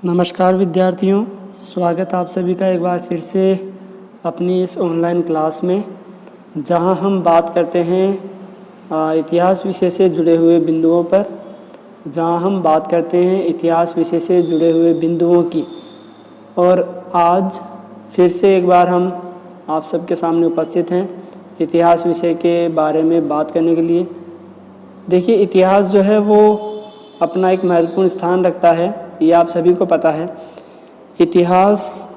नमस्कार विद्यार्थियों, स्वागत आप सभी का एक बार फिर से अपनी इस ऑनलाइन क्लास में, जहां हम बात करते हैं इतिहास विषय से जुड़े हुए बिंदुओं पर। इतिहास विषय से जुड़े हुए बिंदुओं की। और आज फिर से एक बार हम आप सबके सामने उपस्थित हैं इतिहास विषय के बारे में बात करने के लिए। देखिए, इतिहास जो है वो अपना एक महत्वपूर्ण स्थान रखता है, ये आप सभी को पता है। इतिहास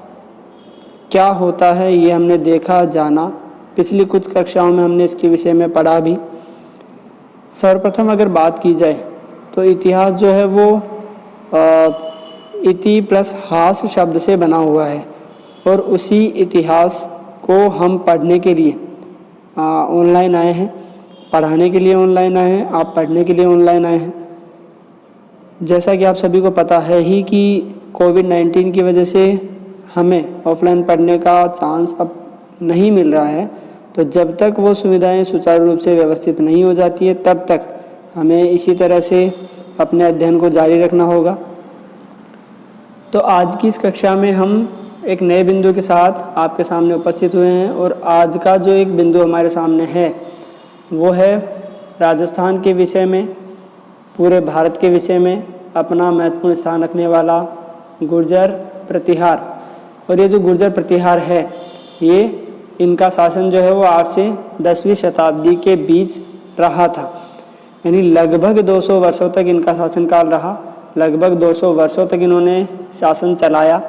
क्या होता है ये हमने देखा, जाना। पिछली कुछ कक्षाओं में हमने इसके विषय में पढ़ा भी। सर्वप्रथम अगर बात की जाए तो इतिहास जो है वो इति प्लस हास शब्द से बना हुआ है, और उसी इतिहास को हम पढ़ने के लिए ऑनलाइन आए हैं, पढ़ाने के लिए ऑनलाइन आए हैं, आप पढ़ने के लिए ऑनलाइन आए हैं। जैसा कि आप सभी को पता है ही कि कोविड-19 की वजह से हमें ऑफलाइन पढ़ने का चांस अब नहीं मिल रहा है। तो जब तक वो सुविधाएं सुचारू रूप से व्यवस्थित नहीं हो जाती है, तब तक हमें इसी तरह से अपने अध्ययन को जारी रखना होगा। तो आज की इस कक्षा में हम एक नए बिंदु के साथ आपके सामने उपस्थित हुए हैं, और आज का जो एक बिंदु हमारे सामने है वो है राजस्थान के विषय में, पूरे भारत के विषय में अपना महत्वपूर्ण स्थान रखने वाला गुर्जर प्रतिहार। और ये जो गुर्जर प्रतिहार है, ये इनका शासन जो है वो 8 से 10वीं शताब्दी के बीच रहा था, यानी लगभग 200 वर्षों तक इनका शासनकाल रहा। लगभग 200 वर्षों तक इन्होंने शासन चलाया।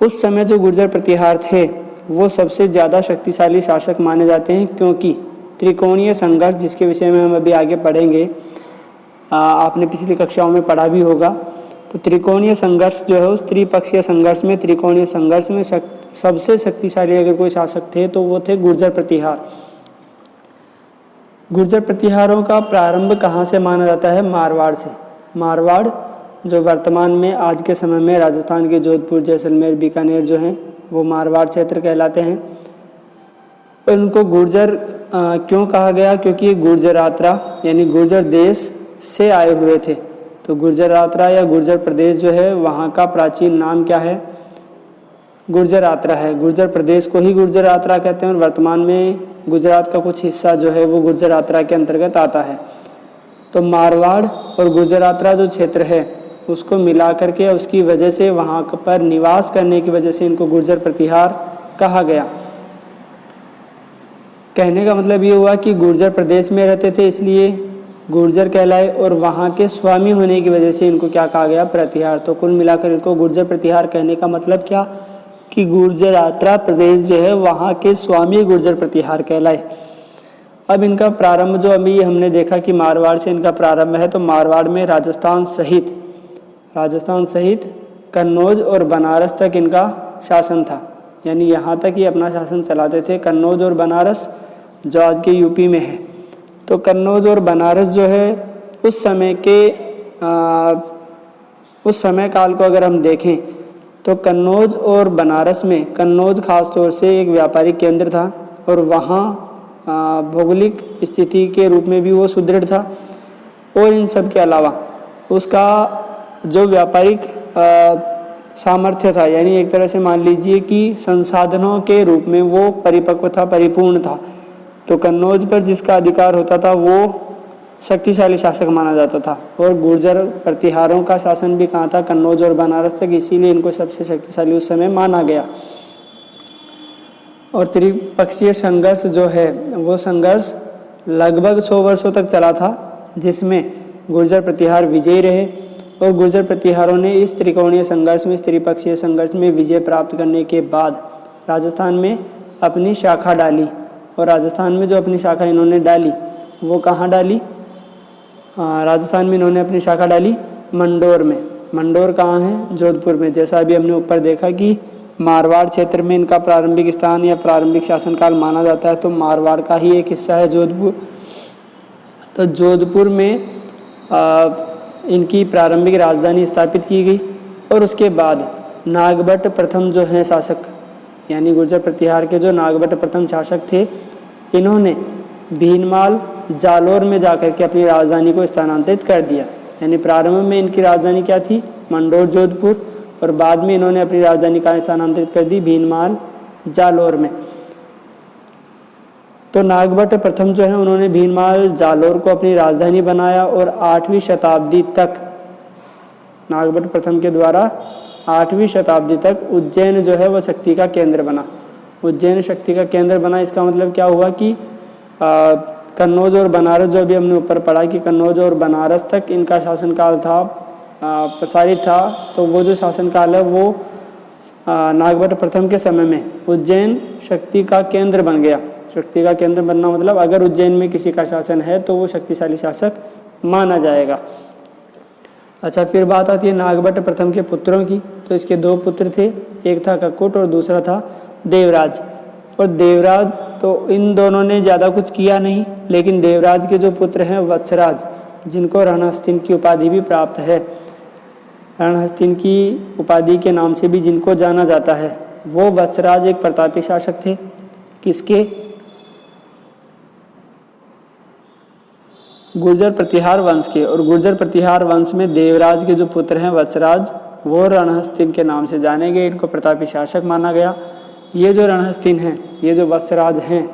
उस समय जो गुर्जर प्रतिहार थे वो सबसे ज़्यादा शक्तिशाली शासक माने जाते हैं, क्योंकि त्रिकोणीय संघर्ष, जिसके विषय में हम अभी आगे पढ़ेंगे, आपने पिछली कक्षाओं में पढ़ा भी होगा। तो त्रिकोणीय संघर्ष जो है, उस त्रिपक्षीय संघर्ष में, त्रिकोणीय संघर्ष में सबसे शक्तिशाली अगर कोई शासक थे तो वो थे गुर्जर प्रतिहार। गुर्जर प्रतिहारों का प्रारंभ कहाँ से माना जाता है? मारवाड़ से। मारवाड़ जो वर्तमान में आज के समय में राजस्थान के जोधपुर, जैसलमेर, बीकानेर जो हैं, वो मारवाड़ क्षेत्र कहलाते हैं। उनको गुर्जर क्यों कहा गया? क्योंकि ये गुर्जरात्रा यानी गुर्जर देश से आए हुए थे। तो गुर्जरात्रा या गुर्जर प्रदेश जो है, वहाँ का प्राचीन नाम क्या है? गुर्जरात्रा है। गुर्जर प्रदेश को ही गुर्जरात्रा कहते हैं, और वर्तमान में गुजरात का कुछ हिस्सा जो है वो गुर्जरात्रा के अंतर्गत आता है। तो मारवाड़ और गुर्जरात्रा जो क्षेत्र है उसको मिला करके, उसकी वजह से वहाँ पर निवास करने की वजह से इनको गुर्जर प्रतिहार कहा गया। कहने का मतलब ये हुआ कि गुर्जर प्रदेश में रहते थे इसलिए गुर्जर कहलाए, और वहाँ के स्वामी होने की वजह से इनको क्या कहा गया? प्रतिहार। तो कुल मिलाकर इनको गुर्जर प्रतिहार कहने का मतलब क्या कि गुर्जरात्रा प्रदेश जो है वहाँ के स्वामी गुर्जर प्रतिहार कहलाए। अब इनका प्रारंभ जो अभी हमने देखा कि मारवाड़ से इनका प्रारंभ है, तो मारवाड़ में राजस्थान सहित कन्नौज और बनारस तक इनका शासन था, यानी यहाँ तक ही अपना शासन चलाते थे। कन्नौज और बनारस जो आज के यूपी में है। तो कन्नौज और बनारस जो है उस समय काल को अगर हम देखें तो कन्नौज और बनारस में, कन्नौज खास तौर से एक व्यापारिक केंद्र था, और वहाँ भौगोलिक स्थिति के रूप में भी वो सुदृढ़ था। और इन सब के अलावा उसका जो व्यापारिक सामर्थ्य था, यानी एक तरह से मान लीजिए कि संसाधनों के रूप में वो परिपक्व था, परिपूर्ण था। तो कन्नौज पर जिसका अधिकार होता था वो शक्तिशाली शासक माना जाता था। और गुर्जर प्रतिहारों का शासन भी कहाँ था? कन्नौज और बनारस तक, इसीलिए इनको सबसे शक्तिशाली उस समय माना गया। और त्रिपक्षीय संघर्ष जो है वो संघर्ष लगभग 100 वर्षों तक चला था, जिसमें गुर्जर प्रतिहार विजयी रहे। और गुर्जर प्रतिहारों ने इस त्रिकोणीय संघर्ष में, इस त्रिपक्षीय संघर्ष में विजय प्राप्त करने के बाद राजस्थान में अपनी शाखा डाली। और राजस्थान में जो अपनी शाखा इन्होंने डाली वो कहाँ डाली? राजस्थान में इन्होंने अपनी शाखा डाली मंडोर में। मंडोर कहाँ है? जोधपुर में। जैसा अभी हमने ऊपर देखा कि मारवाड़ क्षेत्र में इनका प्रारंभिक स्थान या प्रारंभिक शासनकाल माना जाता है, तो मारवाड़ का ही एक हिस्सा है जोधपुर। तो जोधपुर में इनकी प्रारंभिक राजधानी स्थापित की गई। और उसके बाद नागभट्ट प्रथम जो हैं शासक, यानी गुर्जर प्रतिहार के जो नागभट्ट प्रथम शासक थे, इन्होंने भीनमाल, जालोर में जाकर के अपनी राजधानी को स्थानांतरित कर दिया। यानी प्रारंभ में इनकी राजधानी क्या थी? मंडोर जोधपुर, और बाद में इन्होंने अपनी राजधानी कहाँ स्थानांतरित कर दी, भीनमाल जालौर में। तो नागभट्ट प्रथम जो है उन्होंने भीनमाल जालौर को अपनी राजधानी बनाया और 8वीं शताब्दी तक, नागभट्ट प्रथम के द्वारा 8वीं शताब्दी तक उज्जैन जो है वह शक्ति का केंद्र बना। उज्जैन शक्ति का केंद्र बना, इसका मतलब क्या हुआ कि कन्नौज और बनारस, जो अभी हमने ऊपर पढ़ा कि कन्नौज और बनारस तक इनका शासनकाल था, प्रसारित था। तो वो जो शासनकाल है वो नागभट्ट प्रथम के समय में उज्जैन शक्ति का केंद्र बन गया। शक्ति का केंद्र बनना मतलब अगर उज्जैन में किसी का शासन है तो वो शक्तिशाली शासक माना जाएगा। अच्छा, फिर बात आती है नागभट्ट प्रथम के पुत्रों की। तो इसके 2 पुत्र थे, एक था ककुट और दूसरा था देवराज। और देवराज तो इन दोनों ने ज़्यादा कुछ किया नहीं, लेकिन देवराज के जो पुत्र हैं वत्सराज, जिनको रणहस्तिन की उपाधि भी प्राप्त है, रणहस्तिन की उपाधि के नाम से भी जिनको जाना जाता है, वो वत्सराज एक प्रतापी शासक थे। किसके? गुर्जर प्रतिहार वंश के। और गुर्जर प्रतिहार वंश में देवराज के जो पुत्र हैं वत्सराज, वो रणहस्तिन के नाम से जाने गए, इनको प्रतापी शासक माना गया। ये जो रणहस्तिन हैं, ये जो वत्सराज हैं,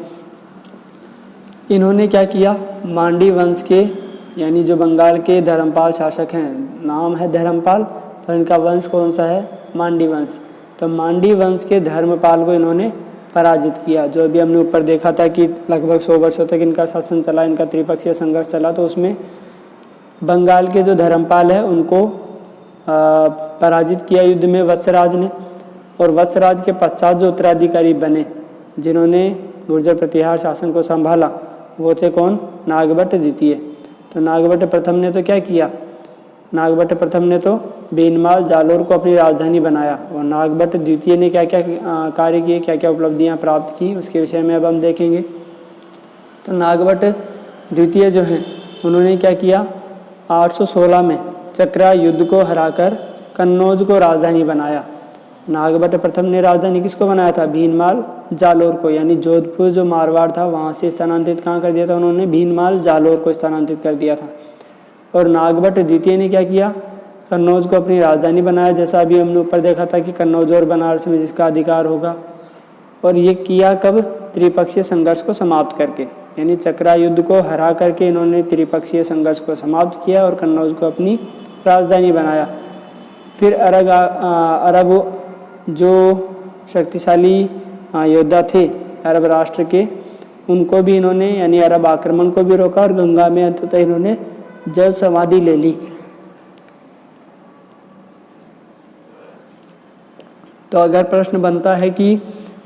इन्होंने क्या किया, मांडी वंश के, यानी जो बंगाल के धर्मपाल शासक हैं, नाम है धर्मपाल और इनका वंश कौन सा है, मांडी वंश। तो मांडी वंश के धर्मपाल को इन्होंने पराजित किया। जो अभी हमने ऊपर देखा था कि लगभग 100 वर्षों तक इनका शासन चला, इनका त्रिपक्षीय संघर्ष चला, तो उसमें बंगाल के जो धर्मपाल है उनको पराजित किया युद्ध में वत्सराज ने। और वत्सराज के पश्चात जो उत्तराधिकारी बने, जिन्होंने गुर्जर प्रतिहार शासन को संभाला, वो थे कौन, नागभट्ट द्वितीय। तो नागभट्ट प्रथम ने तो क्या किया, नागभट्ट प्रथम ने तो भीनमाल जालौर को अपनी राजधानी बनाया, और नागभट्ट द्वितीय ने क्या क्या कार्य किए, क्या क्या उपलब्धियां प्राप्त की, उसके विषय में अब हम देखेंगे। तो नागभट्ट द्वितीय जो हैं उन्होंने क्या किया, 816 में चक्रा युद्ध को हराकर कन्नौज को राजधानी बनाया। नागभट्ट प्रथम ने राजधानी किसको बनाया था, भीनमाल जालौर को, यानी जोधपुर जो मारवाड़ था वहाँ से स्थानांतरित कहाँ कर दिया था उन्होंने, भीनमाल जालौर को स्थानांतरित कर दिया था। और नागभट्ट द्वितीय ने क्या किया, कन्नौज को अपनी राजधानी बनाया, जैसा अभी हमने ऊपर देखा था कि कन्नौज और बनारस में जिसका अधिकार होगा। और ये किया कब, त्रिपक्षीय संघर्ष को समाप्त करके, यानी चक्रा युद्ध को हरा करके इन्होंने त्रिपक्षीय संघर्ष को समाप्त किया और कन्नौज को अपनी राजधानी बनाया। फिर अरब जो शक्तिशाली योद्धा थे अरब राष्ट्र के, उनको भी इन्होंने, यानी अरब आक्रमण को भी रोका और गंगा में अंततः इन्होंने जल समाधि ले ली। तो अगर प्रश्न बनता है कि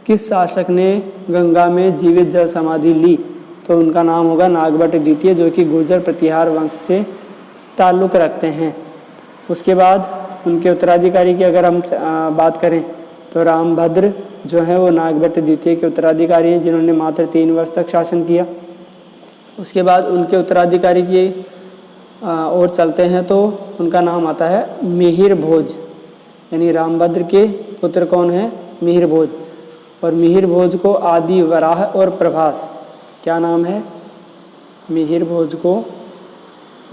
किस शासक ने गंगा में जीवित जल समाधि ली, तो उनका नाम होगा नागभट्ट द्वितीय, जो कि गुर्जर प्रतिहार वंश से ताल्लुक़ रखते हैं। उसके बाद उनके उत्तराधिकारी की अगर हम बात करें तो रामभद्र जो है वो नागभट्ट द्वितीय के उत्तराधिकारी हैं, जिन्होंने मात्र 3 वर्ष तक शासन किया। उसके बाद उनके उत्तराधिकारी की और चलते हैं तो उनका नाम आता है मिहिर भोज, यानी रामभद्र के पुत्र कौन है, मिहिर भोज। और मिहिर भोज को आदि वराह और प्रभास, क्या नाम है, मिहिर भोज को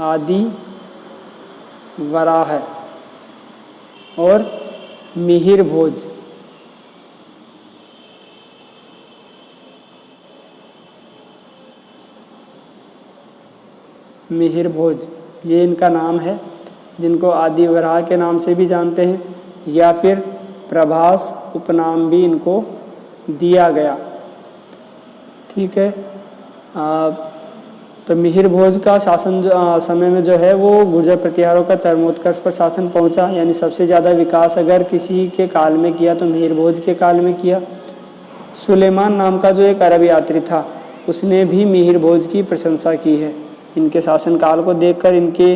आदि वराह और मिहिर भोज, मिहिर भोज ये इनका नाम है, जिनको आदि वराह के नाम से भी जानते हैं, या फिर प्रभास उपनाम भी इनको दिया गया। ठीक है। तो मिहिर भोज का शासन समय में जो है वो गुर्जर प्रतिहारों का चरमोत्कर्ष पर शासन पहुंचा, यानी सबसे ज़्यादा विकास अगर किसी के काल में किया तो मिहिर भोज के काल में किया। सुलेमान नाम का जो एक अरब यात्री था, उसने भी मिहिर भोज की प्रशंसा की है। इनके शासनकाल को देखकर, इनके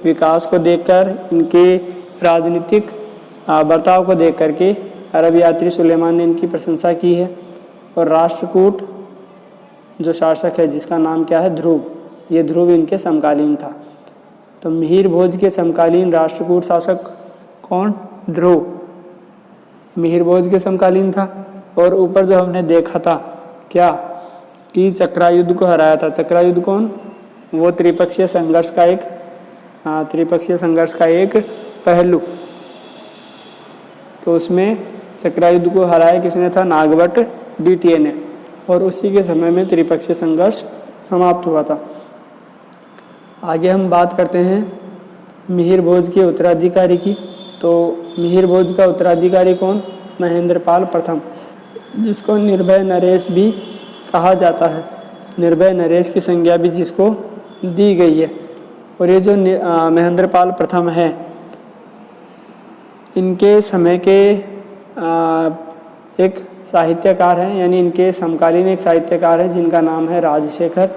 विकास को देखकर, इनके राजनीतिक बर्ताव को देख करके अरब यात्री सुलेमान ने इनकी प्रशंसा की है। और राष्ट्रकूट जो शासक है जिसका नाम क्या है, ध्रुव, ये ध्रुव इनके समकालीन था। तो मिहिर भोज के समकालीन राष्ट्रकूट शासक कौन, ध्रुव, मिहिर भोज के समकालीन था। और ऊपर जो हमने देखा था क्या कि चक्रा युद्ध को हराया था, चक्रा युद्ध कौन, वो त्रिपक्षीय संघर्ष का एक पहलू। तो उसमें चक्रायुद्ध को हराया किसने था? नागभट्ट द्वितीय ने, और उसी के समय में त्रिपक्षीय संघर्ष समाप्त हुआ था। आगे हम बात करते हैं मिहिर भोज के उत्तराधिकारी की। तो मिहिर भोज का उत्तराधिकारी कौन? महेंद्रपाल प्रथम, जिसको निर्भय नरेश भी कहा जाता है। निर्भय नरेश की संज्ञा भी जिसको दी गई है। और ये जो महेंद्रपाल प्रथम है, इनके समय के एक साहित्यकार हैं, यानी इनके समकालीन एक साहित्यकार हैं जिनका नाम है राजशेखर।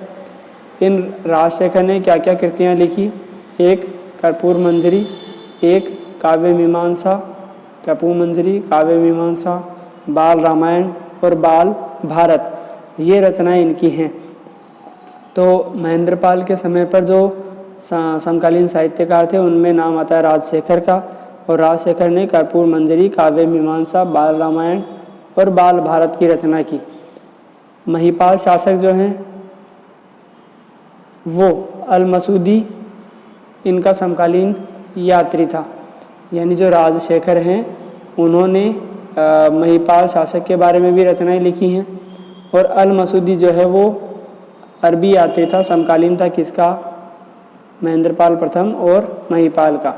इन राजशेखर ने क्या क्या कृतियाँ लिखी? एक कर्पूर मंजरी, एक काव्य मीमांसा, कर्पूर मंजरी, काव्य मीमांसा, बाल रामायण और बाल भारत, ये रचनाएं इनकी हैं। तो महेंद्रपाल के समय पर जो समकालीन साहित्यकार थे उनमें नाम आता है राजशेखर का, और राजशेखर ने कर्पूर मंजरी, काव्य मीमांसा, बाल रामायण और बाल भारत की रचना की। महिपाल शासक जो हैं वो अल-मसूदी इनका समकालीन यात्री था, यानी जो राजशेखर हैं उन्होंने महिपाल शासक के बारे में भी रचनाएं लिखी हैं। और अल-मसूदी जो है वो अरबी यात्री था, समकालीन था किसका? महेंद्रपाल प्रथम और महिपाल का।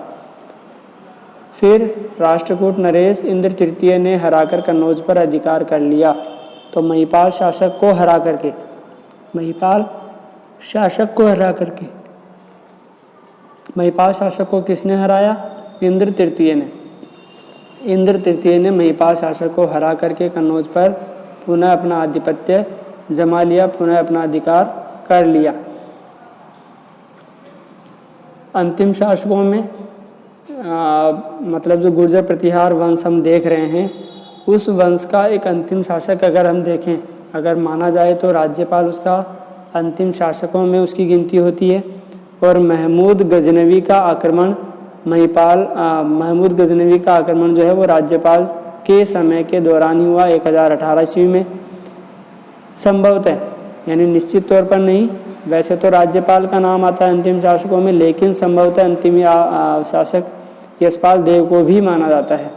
फिर राष्ट्रकूट नरेश इंद्र तृतीय ने हराकर कन्नौज पर अधिकार कर लिया। तो महिपाल शासक को हरा करके, महिपाल शासक को किसने हराया? इंद्र तृतीय ने। इंद्र तृतीय ने महिपाल शासक को हरा करके कन्नौज पर पुनः अपना आधिपत्य जमा लिया, पुनः अपना अधिकार कर लिया। अंतिम शासकों में मतलब जो गुर्जर प्रतिहार वंश हम देख रहे हैं, उस वंश का एक अंतिम शासक अगर हम देखें, अगर माना जाए तो राज्यपाल उसका अंतिम शासकों में उसकी गिनती होती है। और महमूद गजनवी का आक्रमण महमूद गजनवी का आक्रमण जो है वो राज्यपाल के समय के दौरान ही हुआ, 1018 ईस्वी में संभवतः, यानी निश्चित तौर पर नहीं। वैसे तो राज्यपाल का नाम आता है अंतिम शासकों में, लेकिन संभवतः अंतिम शासक यशपाल देव को भी माना जाता है।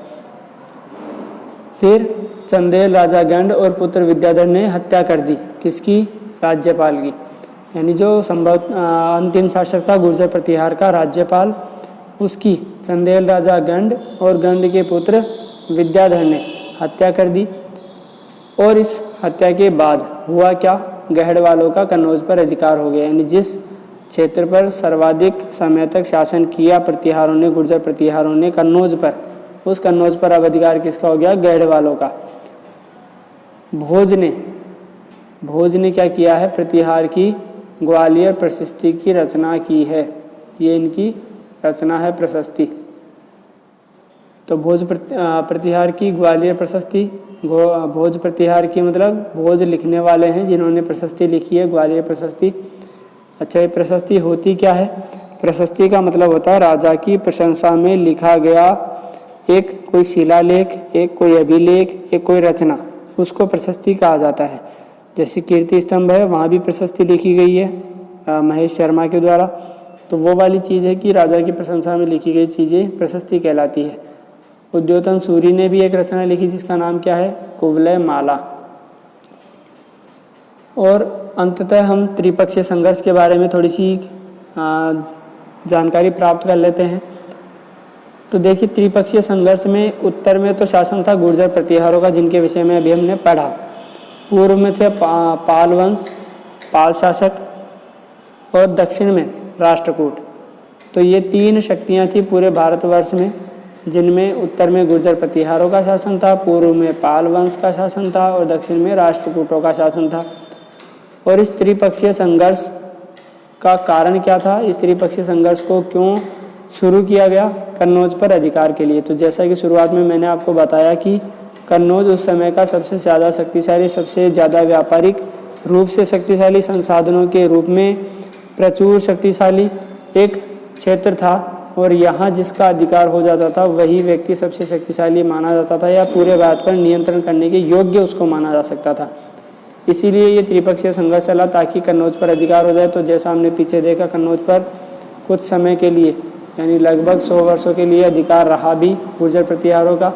फिर चंदेल राजा गंड और पुत्र विद्याधर ने हत्या कर दी, किसकी? राज्यपाल की। यानी जो अंतिम शासक था गुर्जर प्रतिहार का, राज्यपाल, उसकी चंदेल राजा गंड और गंड के पुत्र विद्याधर ने हत्या कर दी। और इस हत्या के बाद हुआ क्या? गहड़वालों का कन्नौज पर अधिकार हो गया। यानी जिस क्षेत्र पर सर्वाधिक समय तक शासन किया प्रतिहारों ने, गुर्जर प्रतिहारों ने कन्नौज पर, उस कन्नौज पर अब अधिकार किसका हो गया? गहड़वालों का। भोज ने क्या किया है? प्रतिहार की ग्वालियर प्रशस्ति की रचना की है। ये इनकी रचना है प्रशस्ति। तो भोज प्रतिहार की ग्वालियर प्रशस्ति, भोज प्रतिहार की मतलब भोज लिखने वाले हैं जिन्होंने प्रशस्ति लिखी है, ग्वालियर प्रशस्ति। अच्छा, ये प्रशस्ति होती क्या है? प्रशस्ति का मतलब होता है राजा की प्रशंसा में लिखा गया एक कोई शिलालेख, एक कोई अभिलेख, एक कोई रचना, उसको प्रशस्ति कहा जाता है। जैसे कीर्ति स्तंभ है, वहाँ भी प्रशस्ति लिखी गई है महेश शर्मा के द्वारा। तो वो वाली चीज़ है कि राजा की प्रशंसा में लिखी गई चीज़ें प्रशस्ति कहलाती है। उद्योतन सूरी ने भी एक रचना लिखी जिसका नाम क्या है? कुवलय माला। और अंततः हम त्रिपक्षीय संघर्ष के बारे में थोड़ी सी जानकारी प्राप्त कर लेते हैं। तो देखिए, त्रिपक्षीय संघर्ष में उत्तर में तो शासन था गुर्जर प्रतिहारों का, जिनके विषय में अभी हमने पढ़ा। पूर्व में थे पाल वंश, पाल शासक, और दक्षिण में राष्ट्रकूट। तो ये तीन शक्तियाँ थी पूरे भारतवर्ष में, जिनमें उत्तर में गुर्जर प्रतिहारों का शासन था, पूर्व में पाल वंश का शासन था और दक्षिण में राष्ट्रकूटों का शासन था। और इस त्रिपक्षीय संघर्ष का कारण क्या था? इस त्रिपक्षीय संघर्ष को क्यों शुरू किया गया? कन्नौज पर अधिकार के लिए। तो जैसा कि शुरुआत में मैंने आपको बताया कि कन्नौज उस समय का सबसे ज़्यादा शक्तिशाली, सबसे ज़्यादा व्यापारिक रूप से शक्तिशाली, संसाधनों के रूप में प्रचुर शक्तिशाली एक क्षेत्र था। और यहाँ जिसका अधिकार हो जाता था वही व्यक्ति सबसे शक्तिशाली माना जाता था, या पूरे भारत पर नियंत्रण करने के योग्य उसको माना जा सकता था। इसीलिए ये त्रिपक्षीय संघर्ष चला, ताकि कन्नौज पर अधिकार हो जाए। तो जैसा हमने पीछे देखा, कन्नौज पर कुछ समय के लिए यानी लगभग 100 वर्षों के लिए अधिकार रहा भी गुर्जर प्रतिहारों का,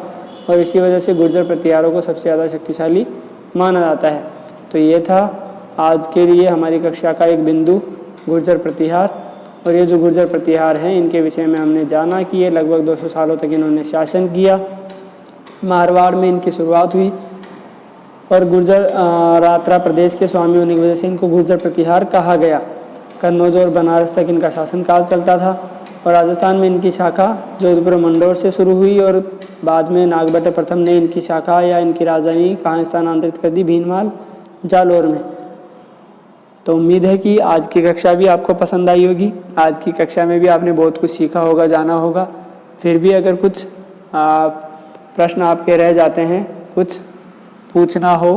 और इसी वजह से गुर्जर प्रतिहारों को सबसे ज़्यादा शक्तिशाली माना जाता है। तो ये था आज के लिए हमारी कक्षा का एक बिंदु, गुर्जर प्रतिहार। और ये जो गुर्जर प्रतिहार हैं इनके विषय में हमने जाना कि ये लगभग 200 सालों तक इन्होंने शासन किया। मारवाड़ में इनकी शुरुआत हुई और गुर्जर रात्रा प्रदेश के स्वामी होने की वजह से इनको गुर्जर प्रतिहार कहा गया। कन्नौज और बनारस तक इनका शासनकाल चलता था और राजस्थान में इनकी शाखा जोधपुर मंडौर से शुरू हुई और बाद में नागभट्ट प्रथम ने इनकी शाखा या इनकी राजधानी कहाँ स्थानांतरित कर दी, भीनमाल जालौर में। तो उम्मीद है कि आज की कक्षा भी आपको पसंद आई होगी। आज की कक्षा में भी आपने बहुत कुछ सीखा होगा, जाना होगा। फिर भी अगर कुछ प्रश्न आपके रह जाते हैं, कुछ पूछना हो